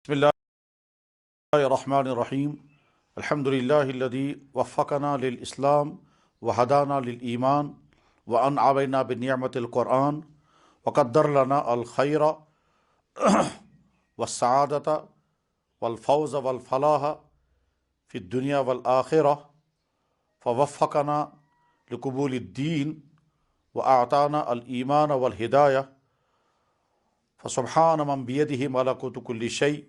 بسم اللہ الرحمن الرحیم الحمد للہ الذی وفقنا للاسلام وہدانا للایمان وانعم علینا بنعمت القرآن وقدر لنا الخیر والسعادۃ والفوز والفلاح فی الدنیا والآخرہ فوفقنا لقبول الدین واعطانا الایمان والہدایہ فسبحان من بیدہ ملکوت کل شیء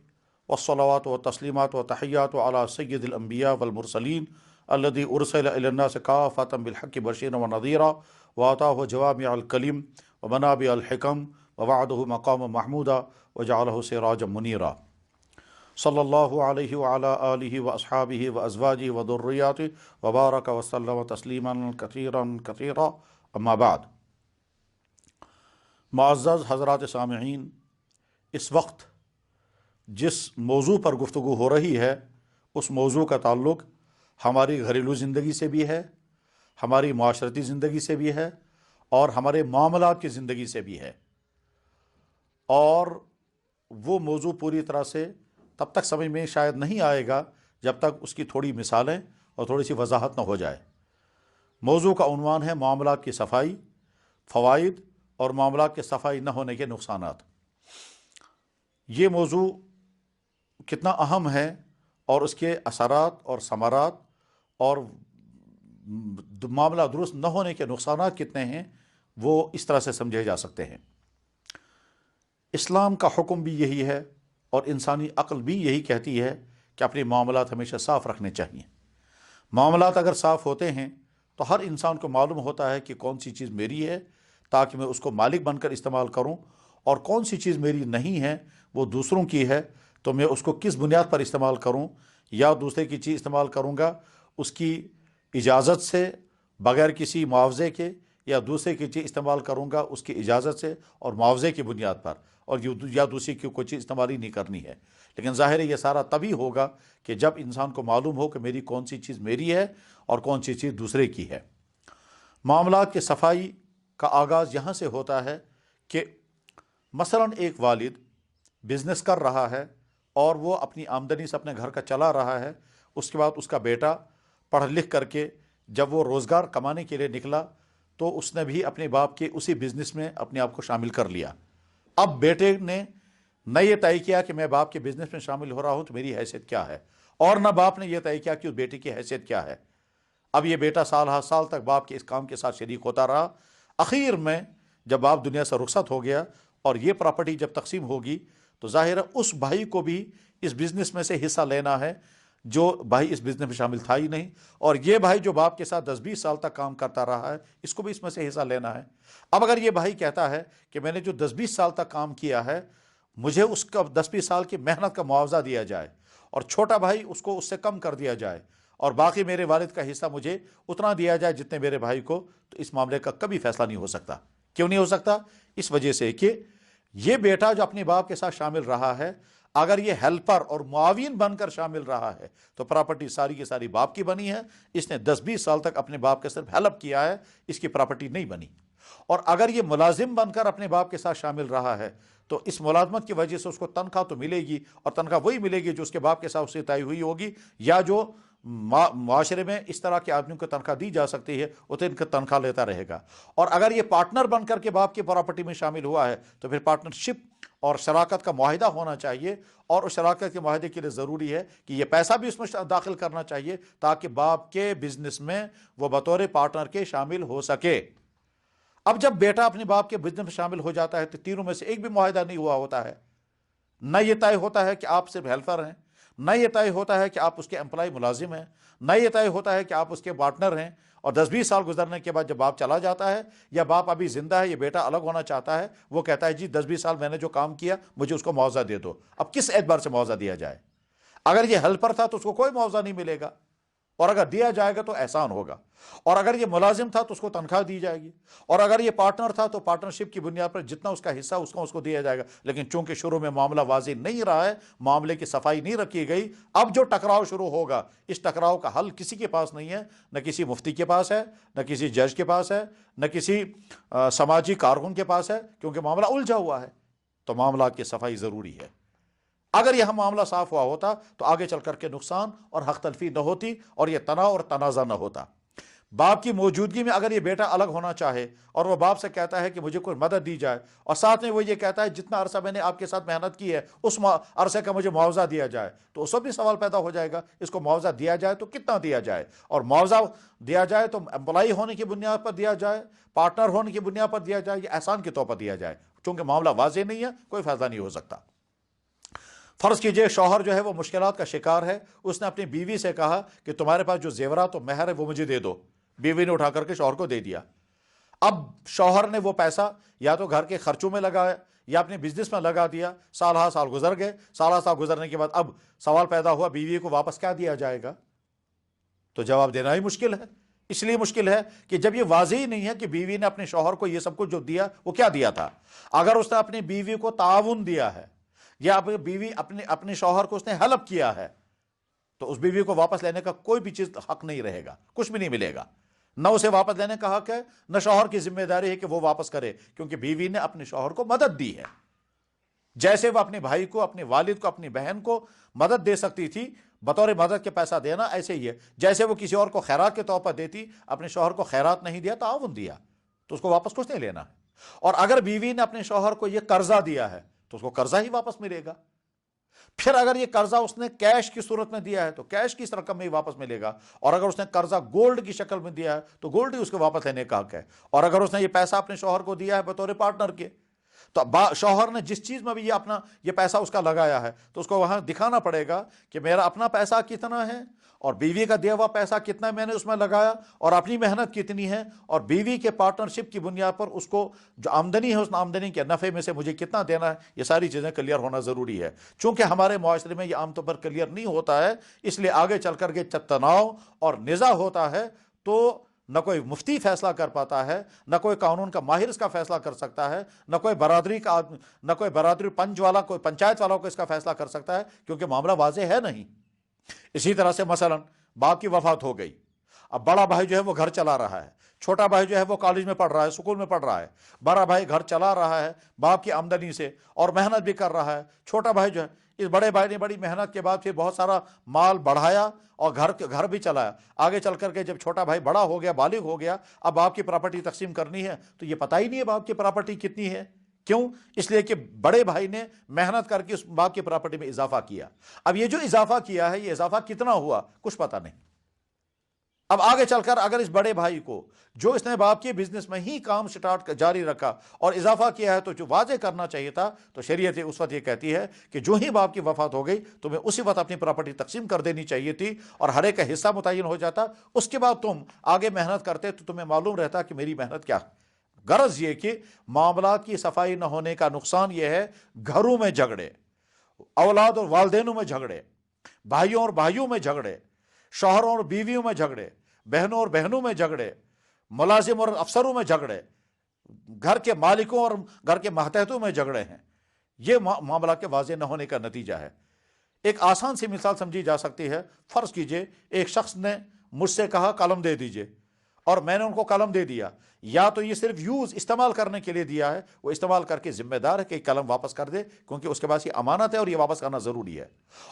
والصلوات والتسلیمات والتحیات علی سید الانبیاء والمرسلین الذی ارسل الی الناس کافۃ بالحق بشیرا ونذیرا وآتاہ جوامع الکلم ومنابع الحکم ووعدہ مقام محمودا وجعلہ سراجا منیرا صلی اللہ علیہ وعلی آلہ واصحابہ وازواجہ وذریاتہ وبارک وسلم تسلیما کثیرا کثیرا اما بعد۔ معزز حضرات سامعین، اس وقت جس موضوع پر گفتگو ہو رہی ہے اس موضوع کا تعلق ہماری گھریلو زندگی سے بھی ہے، ہماری معاشرتی زندگی سے بھی ہے اور ہمارے معاملات کی زندگی سے بھی ہے، اور وہ موضوع پوری طرح سے تب تک سمجھ میں شاید نہیں آئے گا جب تک اس کی تھوڑی مثالیں اور تھوڑی سی وضاحت نہ ہو جائے۔ موضوع کا عنوان ہے معاملات کی صفائی، فوائد اور معاملات کے صفائی نہ ہونے کے نقصانات۔ یہ موضوع کتنا اہم ہے اور اس کے اثرات اور ثمرات اور معاملہ درست نہ ہونے کے نقصانات کتنے ہیں، وہ اس طرح سے سمجھے جا سکتے ہیں۔ اسلام کا حکم بھی یہی ہے اور انسانی عقل بھی یہی کہتی ہے کہ اپنے معاملات ہمیشہ صاف رکھنے چاہیے۔ معاملات اگر صاف ہوتے ہیں تو ہر انسان کو معلوم ہوتا ہے کہ کون سی چیز میری ہے تاکہ میں اس کو مالک بن کر استعمال کروں، اور کون سی چیز میری نہیں ہے وہ دوسروں کی ہے تو میں اس کو کس بنیاد پر استعمال کروں، یا دوسرے کی چیز استعمال کروں گا اس کی اجازت سے بغیر کسی معاوضے کے، یا دوسرے کی چیز استعمال کروں گا اس کی اجازت سے اور معاوضے کی بنیاد پر، اور یا دوسری کی کوئی چیز استعمال ہی نہیں کرنی ہے۔ لیکن ظاہر ہے یہ سارا تبھی ہوگا کہ جب انسان کو معلوم ہو کہ میری کون سی چیز میری ہے اور کون سی چیز دوسرے کی ہے۔ معاملات کی صفائی کا آغاز یہاں سے ہوتا ہے کہ مثلا ایک والد بزنس کر رہا ہے اور وہ اپنی آمدنی سے اپنے گھر کا چلا رہا ہے، اس کے بعد اس کا بیٹا پڑھ لکھ کر کے جب وہ روزگار کمانے کے لیے نکلا تو اس نے بھی اپنے باپ کے اسی بزنس میں اپنے آپ کو شامل کر لیا۔ اب بیٹے نے نہ یہ طے کیا کہ میں باپ کے بزنس میں شامل ہو رہا ہوں تو میری حیثیت کیا ہے، اور نہ باپ نے یہ طے کیا کہ اس بیٹے کی حیثیت کیا ہے۔ اب یہ بیٹا سال ہر سال تک باپ کے اس کام کے ساتھ شریک ہوتا رہا۔ اخیر میں جب باپ دنیا سے رخصت ہو گیا اور یہ پراپرٹی جب تقسیم ہوگی تو ظاہر ہے اس بھائی کو بھی اس بزنس میں سے حصہ لینا ہے جو بھائی اس بزنس میں شامل تھا ہی نہیں، اور یہ بھائی جو باپ کے ساتھ 10-20 سال تک کام کرتا رہا ہے اس کو بھی اس میں سے حصہ لینا ہے۔ اب اگر یہ بھائی کہتا ہے کہ میں نے جو 10-20 سال تک کام کیا ہے مجھے اس کا 10-20 سال کی محنت کا معاوضہ دیا جائے، اور چھوٹا بھائی اس کو اس سے کم کر دیا جائے، اور باقی میرے والد کا حصہ مجھے اتنا دیا جائے جتنے میرے بھائی کو، تو اس معاملے کا کبھی فیصلہ نہیں ہو سکتا۔ کیوں نہیں ہو سکتا؟ اس وجہ سے کہ یہ بیٹا جو اپنے باپ کے ساتھ شامل رہا ہے، اگر یہ ہیلپر اور معاون بن کر شامل رہا ہے تو پراپرٹی ساری کی ساری باپ کی بنی ہے۔ اس نے 10-20 سال تک اپنے باپ کے صرف ہیلپ کیا ہے، اس کی پراپرٹی نہیں بنی۔ اور اگر یہ ملازم بن کر اپنے باپ کے ساتھ شامل رہا ہے تو اس ملازمت کی وجہ سے اس کو تنخواہ تو ملے گی، اور تنخواہ وہی ملے گی جو اس کے باپ کے ساتھ اس سے طے ہوئی ہوگی، یا جو معاشرے میں اس طرح کے آدمیوں کو تنخواہ دی جا سکتی ہے اتنے ان کا تنخواہ لیتا رہے گا۔ اور اگر یہ پارٹنر بن کر کے باپ کی پراپرٹی میں شامل ہوا ہے تو پھر پارٹنرشپ اور شراکت کا معاہدہ ہونا چاہیے، اور اس شراکت کے معاہدے کے لیے ضروری ہے کہ یہ پیسہ بھی اس میں داخل کرنا چاہیے تاکہ باپ کے بزنس میں وہ بطور پارٹنر کے شامل ہو سکے۔ اب جب بیٹا اپنے باپ کے بزنس میں شامل ہو جاتا ہے تو تینوں میں سے ایک بھی معاہدہ نہیں ہوا ہوتا ہے، نہ یہ طے ہوتا ہے کہ آپ صرف ہیلپر ہیں، نہ یہ طے ہوتا ہے کہ آپ اس کے امپلائی ملازم ہیں، نہ یہ طے ہوتا ہے کہ آپ اس کے پارٹنر ہیں، اور 10-20 سال گزرنے کے بعد جب باپ چلا جاتا ہے یا باپ ابھی زندہ ہے، یہ بیٹا الگ ہونا چاہتا ہے، وہ کہتا ہے جی 10-20 سال میں نے جو کام کیا مجھے اس کو معاوضہ دے دو۔ اب کس اعتبار سے معاوضہ دیا جائے؟ اگر یہ ہیلپر تھا تو اس کو کوئی معاوضہ نہیں ملے گا، اور اگر دیا جائے گا تو احسان ہوگا، اور اگر یہ ملازم تھا تو اس کو تنخواہ دی جائے گی، اور اگر یہ پارٹنر تھا تو پارٹنرشپ کی بنیاد پر جتنا اس کا حصہ اس کو دیا جائے گا۔ لیکن چونکہ شروع میں معاملہ واضح نہیں رہا ہے، معاملے کی صفائی نہیں رکھی گئی، اب جو ٹکراؤ شروع ہوگا اس ٹکراؤ کا حل کسی کے پاس نہیں ہے، نہ کسی مفتی کے پاس ہے، نہ کسی جج کے پاس ہے، نہ کسی سماجی کارکن کے پاس ہے، کیونکہ معاملہ الجھا ہوا ہے۔ تو معاملات کی صفائی ضروری ہے۔ اگر یہ معاملہ صاف ہوا ہوتا تو آگے چل کر کے نقصان اور حق تلفی نہ ہوتی اور یہ تناؤ اور تنازع نہ ہوتا۔ باپ کی موجودگی میں اگر یہ بیٹا الگ ہونا چاہے اور وہ باپ سے کہتا ہے کہ مجھے کوئی مدد دی جائے، اور ساتھ میں وہ یہ کہتا ہے جتنا عرصہ میں نے آپ کے ساتھ محنت کی ہے اس عرصے کا مجھے معاوضہ دیا جائے، تو اس وقت بھی سوال پیدا ہو جائے گا اس کو معاوضہ دیا جائے تو کتنا دیا جائے، اور معاوضہ دیا جائے تو امپلائی ہونے کی بنیاد پر دیا جائے، پارٹنر ہونے کی بنیاد پر دیا جائے، یا احسان کے طور پر دیا جائے، چونکہ معاملہ واضح نہیں ہے کوئی فیصلہ نہیں ہو سکتا۔ فرض کیجئے شوہر جو ہے وہ مشکلات کا شکار ہے، اس نے اپنی بیوی سے کہا کہ تمہارے پاس جو زیورات و مہر ہے وہ مجھے دے دو، بیوی نے اٹھا کر کے شوہر کو دے دیا۔ اب شوہر نے وہ پیسہ یا تو گھر کے خرچوں میں لگایا یا اپنے بزنس میں لگا دیا، سال ہا سال گزر گئے، سال ہا سال گزرنے کے بعد اب سوال پیدا ہوا بیوی کو واپس کیا دیا جائے گا؟ تو جواب دینا ہی مشکل ہے۔ اس لیے مشکل ہے کہ جب یہ واضح ہی نہیں ہے کہ بیوی نے اپنے شوہر کو یہ سب کچھ جو دیا وہ کیا دیا تھا۔ اگر اس نے اپنی بیوی کو تعاون دیا ہے یا بیوی اپنے شوہر کو اس نے ہیلپ کیا ہے، تو اس بیوی کو واپس لینے کا کوئی بھی چیز حق نہیں رہے گا، کچھ بھی نہیں ملے گا، نہ اسے واپس لینے کا حق ہے، نہ شوہر کی ذمہ داری ہے کہ وہ واپس کرے، کیونکہ بیوی نے اپنے شوہر کو مدد دی ہے۔ جیسے وہ اپنے بھائی کو، اپنے والد کو، اپنی بہن کو مدد دے سکتی تھی، بطور مدد کے پیسہ دینا، ایسے ہی ہے جیسے وہ کسی اور کو خیرات کے طور پر دیتی، اپنے شوہر کو خیرات نہیں دیا، تعاون دیا، تو اس کو واپس کچھ نہیں لینا ہے۔ اور اگر بیوی نے اپنے شوہر کو یہ قرضہ دیا ہے تو اس کو قرضہ ہی واپس ملے گا۔ پھر اگر یہ قرضہ اس نے کیش کی صورت میں دیا ہے تو کیش کی رقم میں ہی واپس ملے گا، اور اگر اس نے قرضہ گولڈ کی شکل میں دیا ہے تو گولڈ ہی اس کو واپس لینے کا حق ہے، اور اگر اس نے یہ پیسہ اپنے شوہر کو دیا ہے بطور پارٹنر کے، تو شوہر نے جس چیز میں بھی یہ پیسہ اس کا لگایا ہے تو اس کو وہاں دکھانا پڑے گا کہ میرا اپنا پیسہ کتنا ہے اور بیوی کا دیا ہوا پیسہ کتنا میں نے اس میں لگایا اور اپنی محنت کتنی ہے، اور بیوی کے پارٹنرشپ کی بنیاد پر اس کو جو آمدنی ہے اس آمدنی کے نفع میں سے مجھے کتنا دینا ہے، یہ ساری چیزیں کلیئر ہونا ضروری ہے۔ چونکہ ہمارے معاشرے میں یہ عام طور پر کلیئر نہیں ہوتا ہے، اس لیے آگے چل کر کے تناؤ اور نزاع ہوتا ہے، تو نہ کوئی مفتی فیصلہ کر پاتا ہے، نہ کوئی قانون کا ماہر اس کا فیصلہ کر سکتا ہے، نہ کوئی برادری پنچ والا، کوئی پنچایت والا کو اس کا فیصلہ کر سکتا ہے، کیونکہ معاملہ واضح ہے نہیں۔ اسی طرح سے مثلا باپ کی وفات ہو گئی، اب بڑا بھائی جو ہے وہ گھر چلا رہا ہے، چھوٹا بھائی جو ہے وہ کالج میں پڑھ رہا ہے، سکول میں پڑھ رہا ہے، بڑا بھائی گھر چلا رہا ہے باپ کی آمدنی سے اور محنت بھی کر رہا ہے، چھوٹا بھائی جو ہے اس بڑے بھائی نے بڑی محنت کے بعد پھر بہت سارا مال بڑھایا اور گھر بھی چلایا۔ آگے چل کر کے جب چھوٹا بھائی بڑا ہو گیا، بالغ ہو گیا، اب باپ کی پراپرٹی تقسیم کرنی ہے تو یہ پتہ ہی نہیں ہے باپ کی پراپرٹی کتنی ہے۔ کیوں؟ اس لیے کہ بڑے بھائی نے محنت کر کے اس باپ کی پراپرٹی میں اضافہ کیا۔ اب یہ جو اضافہ کیا ہے یہ اضافہ کتنا ہوا کچھ پتہ نہیں۔ اب آگے چل کر اگر اس بڑے بھائی کو جو اس نے باپ کے بزنس میں ہی کام جاری رکھا اور اضافہ کیا ہے تو جو واضح کرنا چاہیے تھا، تو شریعت اس وقت یہ کہتی ہے کہ جو ہی باپ کی وفات ہو گئی تمہیں اسی وقت اپنی پراپرٹی تقسیم کر دینی چاہیے تھی اور ہر ایک کا حصہ متعین ہو جاتا۔ اس کے بعد تم آگے محنت کرتے تو تمہیں معلوم رہتا کہ میری محنت کیا ہے۔ غرض یہ کہ معاملات کی صفائی نہ ہونے کا نقصان یہ ہے، گھروں میں جھگڑے، اولاد اور والدینوں میں جھگڑے، بھائیوں اور بھائیوں میں جھگڑے، شوہروں اور بیویوں میں جھگڑے، بہنوں اور بہنوں میں جھگڑے، ملازم اور افسروں میں جھگڑے، گھر کے مالکوں اور گھر کے ماتحتوں میں جھگڑے ہیں۔ یہ معاملہ کے واضح نہ ہونے کا نتیجہ ہے۔ ایک آسان سی مثال سمجھی جا سکتی ہے۔ فرض کیجئے ایک شخص نے مجھ سے کہا قلم دے دیجئے، اور میں نے ان کو قلم دے دیا، یا تو یہ صرف استعمال کرنے کے لیے دیا ہے، وہ استعمال کر کے ذمہ دار ہے کہ قلم واپس کر دے، کیونکہ اس کے پاس یہ امانت ہے اور یہ واپس کرنا ضروری ہے۔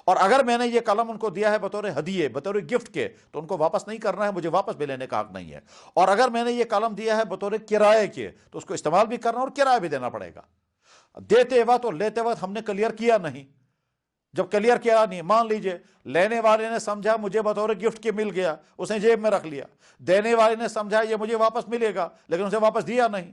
اور اگر میں نے یہ قلم ان کو دیا ہے بطور ہدیے، بطور گفٹ کے، تو ان کو واپس نہیں کرنا ہے، مجھے واپس بھی لینے کا حق نہیں ہے۔ اور اگر میں نے یہ قلم دیا ہے بطور کرائے کے، تو اس کو استعمال بھی کرنا اور کرایہ بھی دینا پڑے گا۔ دیتے وقت اور لیتے وقت ہم نے کلیئر کیا نہیں۔ جب کلیئر کیا نہیں، مان لیجئے لینے والے نے سمجھا مجھے بطور گفٹ کے مل گیا، اس نے جیب میں رکھ لیا، دینے والے نے سمجھا یہ مجھے واپس ملے گا لیکن اسے واپس دیا نہیں،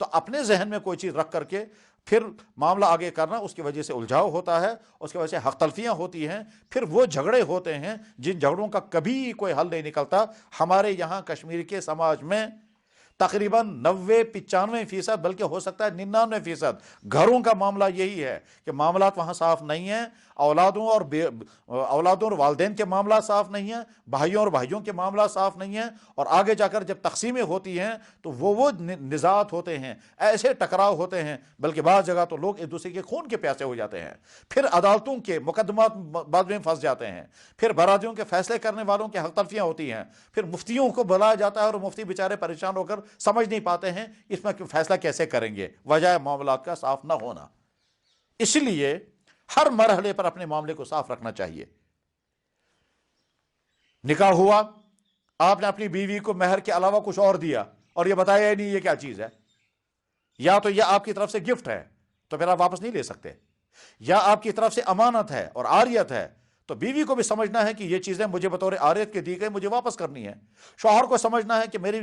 تو اپنے ذہن میں کوئی چیز رکھ کر کے پھر معاملہ آگے کرنا، اس کی وجہ سے الجھاؤ ہوتا ہے، اس کی وجہ سے حق تلفیاں ہوتی ہیں، پھر وہ جھگڑے ہوتے ہیں جن جھگڑوں کا کبھی کوئی حل نہیں نکلتا۔ ہمارے یہاں کشمیر کے سماج میں تقریباً 90-95% بلکہ ہو سکتا ہے 99% گھروں کا معاملہ یہی ہے کہ معاملات وہاں صاف نہیں ہیں، اولادوں اور والدین کے معاملات صاف نہیں ہیں، بھائیوں اور بھائیوں کے معاملات صاف نہیں ہیں، اور آگے جا کر جب تقسیمیں ہوتی ہیں تو وہ نزاعات ہوتے ہیں، ایسے ٹکراؤ ہوتے ہیں، بلکہ بعض جگہ تو لوگ ایک دوسرے کے خون کے پیاسے ہو جاتے ہیں، پھر عدالتوں کے مقدمات بعد میں پھنس جاتے ہیں، پھر برادریوں کے فیصلے کرنے والوں کے حق تلفیاں ہوتی ہیں، پھر مفتیوں کو بلایا جاتا ہے اور مفتی بیچارے پریشان ہو کر سمجھ نہیں پاتے ہیں اس میں فیصلہ کیسے کریں گے، وجہ معاملات کا صاف نہ ہونا۔ اس لیے ہر مرحلے پر اپنے معاملے کو صاف رکھنا چاہیے۔ نکاح ہوا، آپ نے اپنی بیوی کو مہر کے علاوہ کچھ اور دیا اور یہ بتایا ہی نہیں یہ کیا چیز ہے، یا تو یہ آپ کی طرف سے گفٹ ہے تو پھر آپ واپس نہیں لے سکتے، یا آپ کی طرف سے امانت ہے اور عاریت ہے، تو بیوی کو بھی سمجھنا ہے کہ یہ چیزیں مجھے بطور عاریت کے دی گئی، مجھے واپس کرنی ہے۔ شوہر کو سمجھنا ہے کہ میری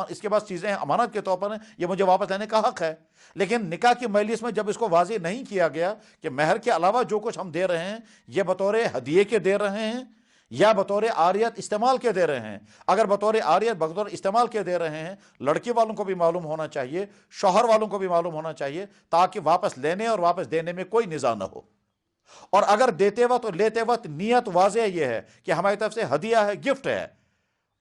اس کے پاس چیزیں ہیں امانت کے طور پر ہیں، یہ مجھے واپس لینے کا حق ہے۔ لیکن نکاح کی مجلس میں جب اس کو واضح نہیں کیا گیا کہ مہر کے علاوہ جو کچھ ہم دے رہے ہیں یہ بطور ہدیے کے دے رہے ہیں یا بطور عاریت استعمال کے دے رہے ہیں، اگر بطور عاریت بطور استعمال کے دے رہے ہیں، لڑکی والوں کو بھی معلوم ہونا چاہیے، شوہر والوں کو بھی معلوم ہونا چاہیے، تاکہ واپس لینے اور واپس دینے میں کوئی نزاع نہ ہو۔ اور اگر دیتے وقت اور لیتے وقت نیت واضح یہ ہے کہ ہماری طرف سے ہدیہ ہے، گفٹ ہے،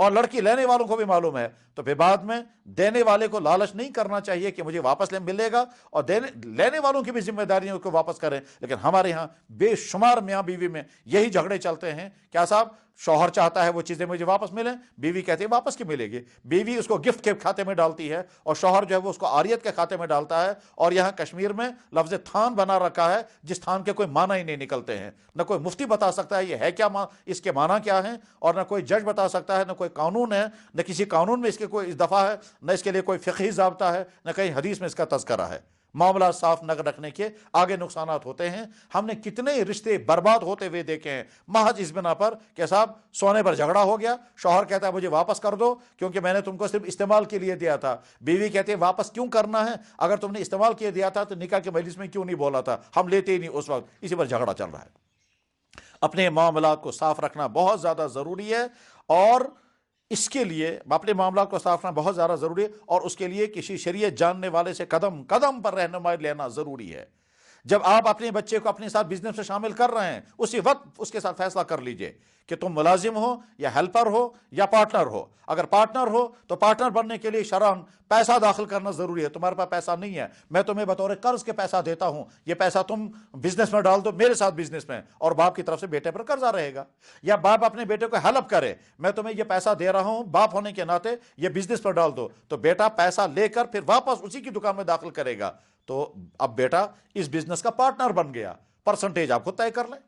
اور لڑکی لینے والوں کو بھی معلوم ہے، تو پھر بعد میں دینے والے کو لالچ نہیں کرنا چاہیے کہ مجھے واپس ملے گا، اور لینے والوں کی بھی ذمہ داری ہے کہ واپس کریں۔ لیکن ہمارے ہاں بے شمار میاں بیوی میں یہی جھگڑے چلتے ہیں، کیا صاحب شوہر چاہتا ہے وہ چیزیں مجھے واپس ملیں، بیوی کہتی ہے واپس کی ملے گی، بیوی اس کو گفٹ کے کھاتے میں ڈالتی ہے اور شوہر جو ہے وہ اس کو عاریت کے کھاتے میں ڈالتا ہے۔ اور یہاں کشمیر میں لفظ تھان بنا رکھا ہے جس تھان کے کوئی معنی ہی نہیں نکلتے ہیں، نہ کوئی مفتی بتا سکتا ہے یہ ہے کیا، اس کے معنی کیا ہیں، اور نہ کوئی جج بتا سکتا ہے، نہ کوئی قانون ہے، نہ کسی قانون میں اس کے کوئی دفعہ ہے، نہ اس کے لیے کوئی فقہی ضابطہ ہے، نہ کہیں حدیث میں اس کا تذکرہ ہے۔ معاملات صاف نہ رکھنے کے آگے نقصانات ہوتے ہیں۔ ہم نے کتنے رشتے برباد ہوتے ہوئے دیکھے ہیں محض اس بنا پر کہ صاحب سونے پر جھگڑا ہو گیا، شوہر کہتا ہے مجھے واپس کر دو کیونکہ میں نے تم کو صرف استعمال کے لیے دیا تھا، بیوی کہتی ہے واپس کیوں کرنا ہے، اگر تم نے استعمال کے دیا تھا تو نکاح کے مجلس میں کیوں نہیں بولا تھا، ہم لیتے ہی نہیں اس وقت، اسی پر جھگڑا چل رہا ہے۔ اپنے معاملات کو صاف رکھنا بہت زیادہ ضروری ہے، اور اس کے لیے اپنے معاملات کو صاف رکھنا بہت زیادہ ضروری ہے، اور اس کے لیے کسی شریعت جاننے والے سے قدم قدم پر رہنمائی لینا ضروری ہے۔ جب آپ اپنے بچے کو اپنے ساتھ بزنس میں شامل کر رہے ہیں، اسی وقت اس کے ساتھ فیصلہ کر لیجئے کہ تم ملازم ہو یا ہیلپر ہو یا پارٹنر ہو۔ اگر پارٹنر ہو تو پارٹنر بننے کے لیے شرعاً پیسہ داخل کرنا ضروری ہے۔ تمہارے پاس پیسہ نہیں ہے، میں تمہیں بطور قرض کے پیسہ دیتا ہوں، یہ پیسہ تم بزنس میں ڈال دو میرے ساتھ بزنس میں، اور باپ کی طرف سے بیٹے پر قرضہ رہے گا۔ یا باپ اپنے بیٹے کو ہیلپ کرے، میں تمہیں یہ پیسہ دے رہا ہوں باپ ہونے کے ناطے، یہ بزنس پر ڈال دو، تو بیٹا پیسہ لے کر پھر واپس اسی کی دکان میں داخل کرے گا، تو اب بیٹا اس بزنس کا پارٹنر بن گیا۔ پرسنٹیج آپ خود طے کر لیں،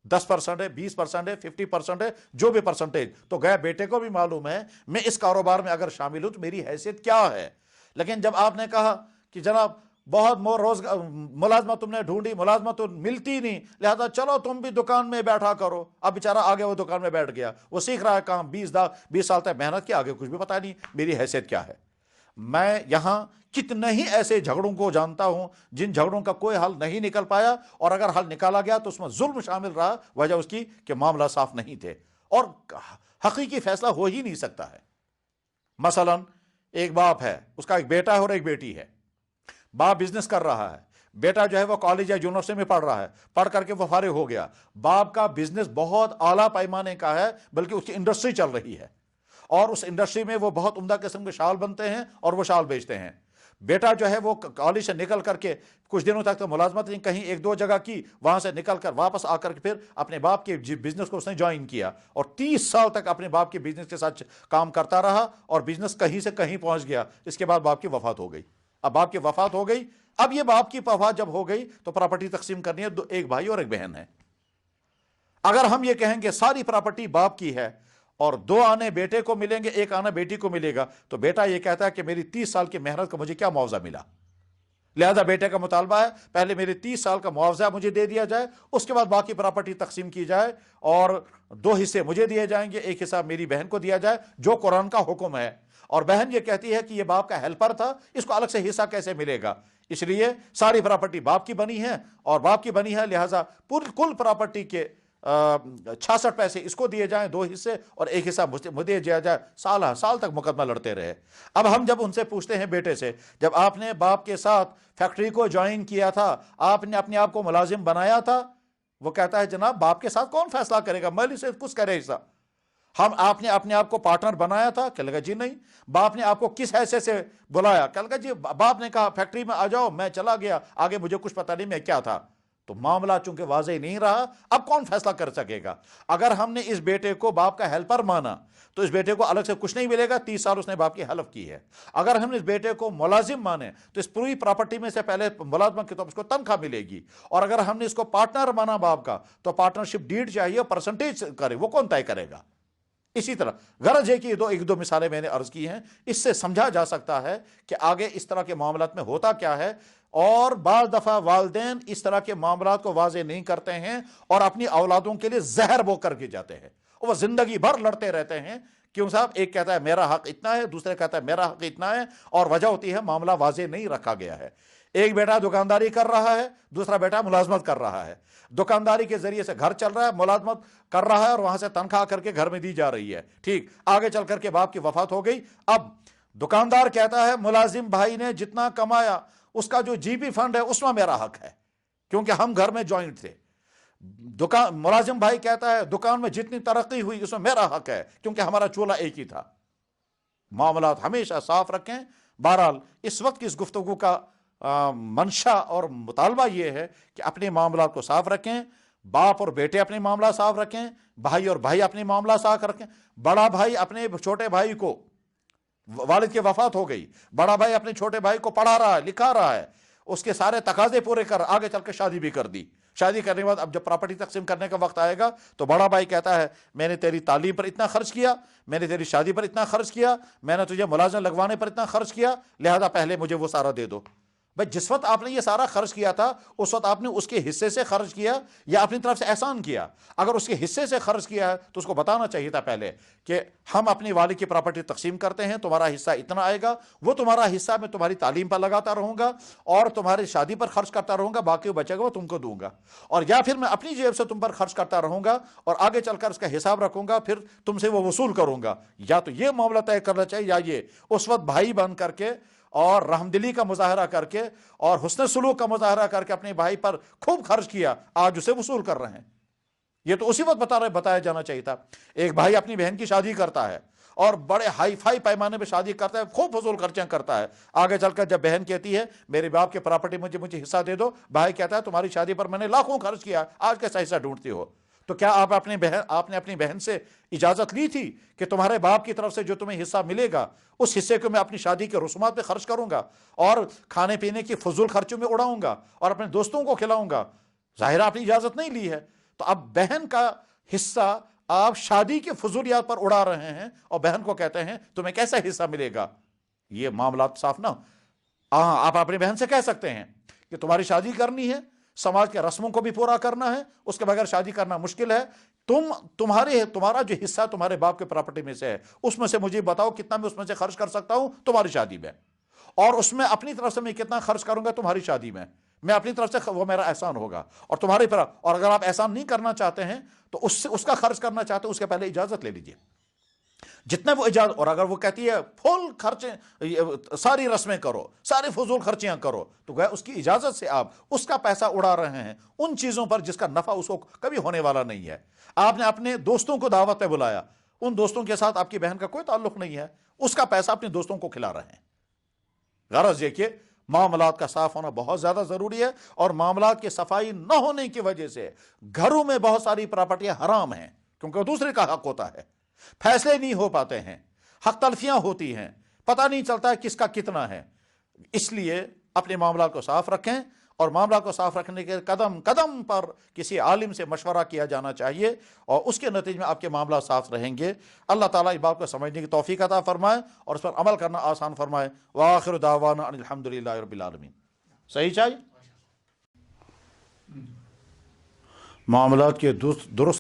10% ہے، 20% ہے، 50% ہے، جو بھی پرسنٹیج، تو گیا بیٹے کو بھی معلوم ہے میں اس کاروبار میں اگر شامل ہوں تو میری حیثیت کیا ہے۔ لیکن جب آپ نے کہا کہ جناب بہت ملازمت تم نے ڈھونڈی، ملازمت تو ملتی نہیں، لہذا چلو تم بھی دکان میں بیٹھا کرو، اب بیچارہ آگے وہ دکان میں بیٹھ گیا، وہ سیکھ رہا ہے کام، 20 سال تک محنت کی، آگے کچھ بھی پتہ نہیں میری حیثیت کیا ہے۔ میں یہاں کتنے ہی ایسے جھگڑوں کو جانتا ہوں جن جھگڑوں کا کوئی حل نہیں نکل پایا، اور اگر حل نکالا گیا تو اس میں ظلم شامل رہا، وجہ اس کی کہ معاملہ صاف نہیں تھے اور حقیقی فیصلہ ہو ہی نہیں سکتا ہے۔ مثلا ایک باپ ہے، اس کا ایک بیٹا ہے اور ایک بیٹی ہے، باپ بزنس کر رہا ہے، بیٹا جو ہے وہ کالج یا یونیورسٹی میں پڑھ رہا ہے، پڑھ کر کے وہ فارغ ہو گیا، باپ کا بزنس بہت اعلیٰ پیمانے کا ہے، بلکہ اس کی انڈسٹری چل رہی ہے، اور اس انڈسٹری میں وہ بہت عمدہ قسم کے شال بنتے ہیں اور وہ شال بیچتے ہیں۔ بیٹا جو ہے وہ کالج سے نکل کر کے کچھ دنوں تک تو ملازمت نہیں، کہیں 1-2 جگہ کی، وہاں سے نکل کر واپس آ کر کے پھر اپنے باپ کے بزنس کو اس نے جوائن کیا، اور 30 سال تک اپنے باپ کے بزنس کے ساتھ کام کرتا رہا، اور بزنس کہیں سے کہیں پہنچ گیا۔ اس کے بعد باپ کی وفات ہو گئی۔ اب باپ کی وفات ہو گئی، اب یہ باپ کی وفات جب ہو گئی تو پراپرٹی تقسیم کرنی ہے، ایک بھائی اور ایک بہن ہے۔ اگر ہم یہ کہیں کہ ساری پراپرٹی باپ کی ہے اور 2 آنے بیٹے کو ملیں گے، 1 آنا بیٹی کو ملے گا، تو بیٹا یہ کہتا ہے کہ میری 30 سال کی محنت کا مجھے کیا معاوضہ ملا، لہذا بیٹے کا مطالبہ ہے پہلے میرے 30 سال کا معاوضہ مجھے دے دیا جائے، اس کے بعد باقی پراپرٹی تقسیم کی جائے، اور 2 حصے مجھے دیے جائیں گے، 1 حصہ میری بہن کو دیا جائے، جو قرآن کا حکم ہے۔ اور بہن یہ کہتی ہے کہ یہ باپ کا ہیلپر تھا، اس کو الگ سے حصہ کیسے ملے گا، اس لیے ساری پراپرٹی باپ کی بنی ہے، اور باپ کی بنی ہے لہذا کل پراپرٹی کے 66 پیسے اس کو دیے جائیں، 2 حصے، اور 1 حصہ مجھے دیا جائے۔ سال تک مقدمہ لڑتے رہے۔ اب ہم جب ان سے پوچھتے ہیں بیٹے سے، جب آپ نے باپ کے ساتھ فیکٹری کو جوائن کیا تھا، آپ نے اپنے آپ کو ملازم بنایا تھا، وہ کہتا ہے جناب باپ کے ساتھ کون فیصلہ کرے گا، مالی سے کچھ کرے حصہ، آپ نے اپنے آپ کو پارٹنر بنایا تھا، کہنے لگا جی نہیں۔ باپ نے آپ کو کس حیثیت سے بلایا، کہنے لگا جی باپ نے کہا فیکٹری میں آ جاؤ، میں چلا گیا، آگے مجھے کچھ پتہ نہیں میں کیا تھا۔ تو معاملہ چونکہ واضح نہیں رہا، اب کون فیصلہ کر سکے گا؟ اگر ہم نے اس بیٹے کو باپ کا ہیلپر مانا تو اس بیٹے کو الگ سے کچھ نہیں ملے گا، 30 سال اس نے باپ کی ہیلپ کی ہے۔ اگر ہم نے اس بیٹے کو ملازم مانے تو اس پوری پراپرٹی میں سے پہلے ملازمت کے طور پر اس کو تنخواہ ملے گی، اور اگر ہم نے اس کو پارٹنر مانا باپ کا تو پارٹنرشپ ڈیڈ چاہیے، پرسنٹیج کرے، وہ کون طے کرے گا؟ اسی طرح غرض ہے کہ ایک دو مثالیں میں نے عرض کی ہیں، اس سے سمجھا جا سکتا ہے کہ آگے اس طرح کے معاملات میں ہوتا کیا ہے۔ اور بعض دفعہ والدین اس طرح کے معاملات کو واضح نہیں کرتے ہیں اور اپنی اولادوں کے لیے زہر بو کر کے جاتے ہیں، وہ زندگی بھر لڑتے رہتے ہیں۔ کیوں صاحب؟ ایک کہتا ہے میرا حق اتنا ہے، دوسرے کہتا ہے میرا حق اتنا ہے، اور وجہ ہوتی ہے معاملہ واضح نہیں رکھا گیا ہے۔ ایک بیٹا دکانداری کر رہا ہے، دوسرا بیٹا ملازمت کر رہا ہے، دکانداری کے ذریعے سے گھر چل رہا ہے، ملازمت کر رہا ہے اور وہاں سے تنخواہ کر کے گھر میں دی جا رہی ہے، ٹھیک۔ آگے چل کر کے باپ کی وفات ہو گئی، اب دکاندار کہتا ہے ملازم بھائی نے جتنا کمایا اس کا جو جی پی فنڈ ہے اس میں میرا حق ہے، کیونکہ ہم گھر میں جوائنٹ تھے۔ ملازم بھائی کہتا ہے دکان میں جتنی ترقی ہوئی اس میں میرا حق ہے، کیونکہ ہمارا چولہا ایک ہی تھا۔ معاملات ہمیشہ صاف رکھیں۔ بہرحال اس وقت کی اس گفتگو کا منشا اور مطالبہ یہ ہے کہ اپنے معاملات کو صاف رکھیں، باپ اور بیٹے اپنے معاملات صاف رکھیں، بھائی اور بھائی اپنے معاملات صاف رکھیں۔ بڑا بھائی اپنے چھوٹے بھائی کو، والد کی وفات ہو گئی، بڑا بھائی اپنے چھوٹے بھائی کو پڑھا رہا ہے، لکھا رہا ہے، اس کے سارے تقاضے پورے کر، آگے چل کے شادی بھی کر دی۔ شادی کرنے کے بعد اب جب پراپرٹی تقسیم کرنے کا وقت آئے گا تو بڑا بھائی کہتا ہے میں نے تیری تعلیم پر اتنا خرچ کیا، میں نے تیری شادی پر اتنا خرچ کیا، میں نے تجھے ملازم لگوانے پر اتنا خرچ کیا، لہذا پہلے مجھے وہ سارا دے دو۔ بھائی جس وقت آپ نے یہ سارا خرچ کیا تھا اس وقت آپ نے اس کے حصے سے خرچ کیا یا اپنی طرف سے احسان کیا؟ اگر اس کے حصے سے خرچ کیا ہے تو اس کو بتانا چاہیے تھا پہلے کہ ہم اپنی والد کی پراپرٹی تقسیم کرتے ہیں، تمہارا حصہ اتنا آئے گا، وہ تمہارا حصہ میں تمہاری تعلیم پر لگاتا رہوں گا اور تمہاری شادی پر خرچ کرتا رہوں گا، باقی وہ بچے گا وہ تم کو دوں گا، اور یا پھر میں اپنی جیب سے تم پر خرچ کرتا رہوں گا اور آگے چل کر اس کا حساب رکھوں گا، پھر تم سے وہ وصول کروں گا۔ یا تو یہ معاملہ طے کرنا چاہیے، یا یہ اس وقت بھائی بن کر کے اور رحم دلی کا مظاہرہ کر کے اور حسن سلوک کا مظاہرہ کر کے اپنے بھائی پر خوب خرچ کیا، آج اسے وصول کر رہے ہیں۔ یہ تو اسی وقت بتایا جانا چاہیے تھا۔ ایک بھائی اپنی بہن کی شادی کرتا ہے اور بڑے ہائی فائی پیمانے پہ شادی کرتا ہے، خوب فضول خرچیاں کرتا ہے، آگے چل کر جب بہن کہتی ہے میرے باپ کے پراپرٹی مجھے حصہ دے دو، بھائی کہتا ہے تمہاری شادی پر میں نے لاکھوں خرچ کیا، آج کیسا حصہ ڈھونڈتی ہو؟ تو کیا آپ نے اپنی بہن سے اجازت لی تھی کہ تمہارے باپ کی طرف سے جو تمہیں حصہ ملے گا اس حصے کو میں اپنی شادی کے رسومات پہ خرچ کروں گا اور کھانے پینے کی فضول خرچوں میں اڑاؤں گا اور اپنے دوستوں کو کھلاؤں گا؟ ظاہر آپ نے اجازت نہیں لی ہے۔ تو اب بہن کا حصہ آپ شادی کی فضولیات پر اڑا رہے ہیں اور بہن کو کہتے ہیں تمہیں کیسا حصہ ملے گا؟ یہ معاملات صاف نہ۔ آپ اپنی بہن سے کہہ سکتے ہیں کہ تمہاری شادی کرنی ہے، سماج کے رسموں کو بھی پورا کرنا ہے، اس کے بغیر شادی کرنا مشکل ہے، تمہارا جو حصہ تمہارے باپ کے پراپرٹی میں سے ہے اس میں سے مجھے بتاؤ کتنا میں اس میں سے خرچ کر سکتا ہوں تمہاری شادی میں، اور اس میں اپنی طرف سے میں کتنا خرچ کروں گا تمہاری شادی میں اپنی طرف سے وہ میرا احسان ہوگا، اور تمہاری پر، اور اگر آپ احسان نہیں کرنا چاہتے ہیں تو اس کا خرچ کرنا چاہتے ہیں اس کے پہلے اجازت لے لیجئے، جتنا وہ اجازت۔ اور اگر وہ کہتی ہے فل خرچیں، ساری رسمیں کرو، ساری فضول خرچیاں کرو، تو گویا اس کی اجازت سے آپ اس کا پیسہ اڑا رہے ہیں ان چیزوں پر جس کا نفع اس کو کبھی ہونے والا نہیں ہے۔ آپ نے اپنے دوستوں کو دعوت پہ بلایا، ان دوستوں کے ساتھ آپ کی بہن کا کوئی تعلق نہیں ہے، اس کا پیسہ اپنے دوستوں کو کھلا رہے ہیں۔ غرض یہ کہ معاملات کا صاف ہونا بہت زیادہ ضروری ہے، اور معاملات کی صفائی نہ ہونے کی وجہ سے گھروں میں بہت ساری پراپرٹیاں حرام ہیں، کیونکہ وہ دوسرے کا حق ہوتا ہے، فیصلے نہیں ہو پاتے ہیں، حق تلفیاں ہوتی ہیں، پتہ نہیں چلتا ہے کس کا کتنا ہے۔ اس لیے اپنے معاملات کو صاف رکھیں، اور معاملات کو صاف رکھنے کے قدم قدم پر کسی عالم سے مشورہ کیا جانا چاہیے، اور اس کے نتیجے میں آپ کے معاملات صاف رہیں گے۔ اللہ تعالیٰ اس بات کو سمجھنے کی توفیق عطا فرمائے اور اس پر عمل کرنا آسان فرمائے۔ وآخر دعوانا ان الحمدللہ رب العالمین۔ صحیح چاہیے معاملات کے درست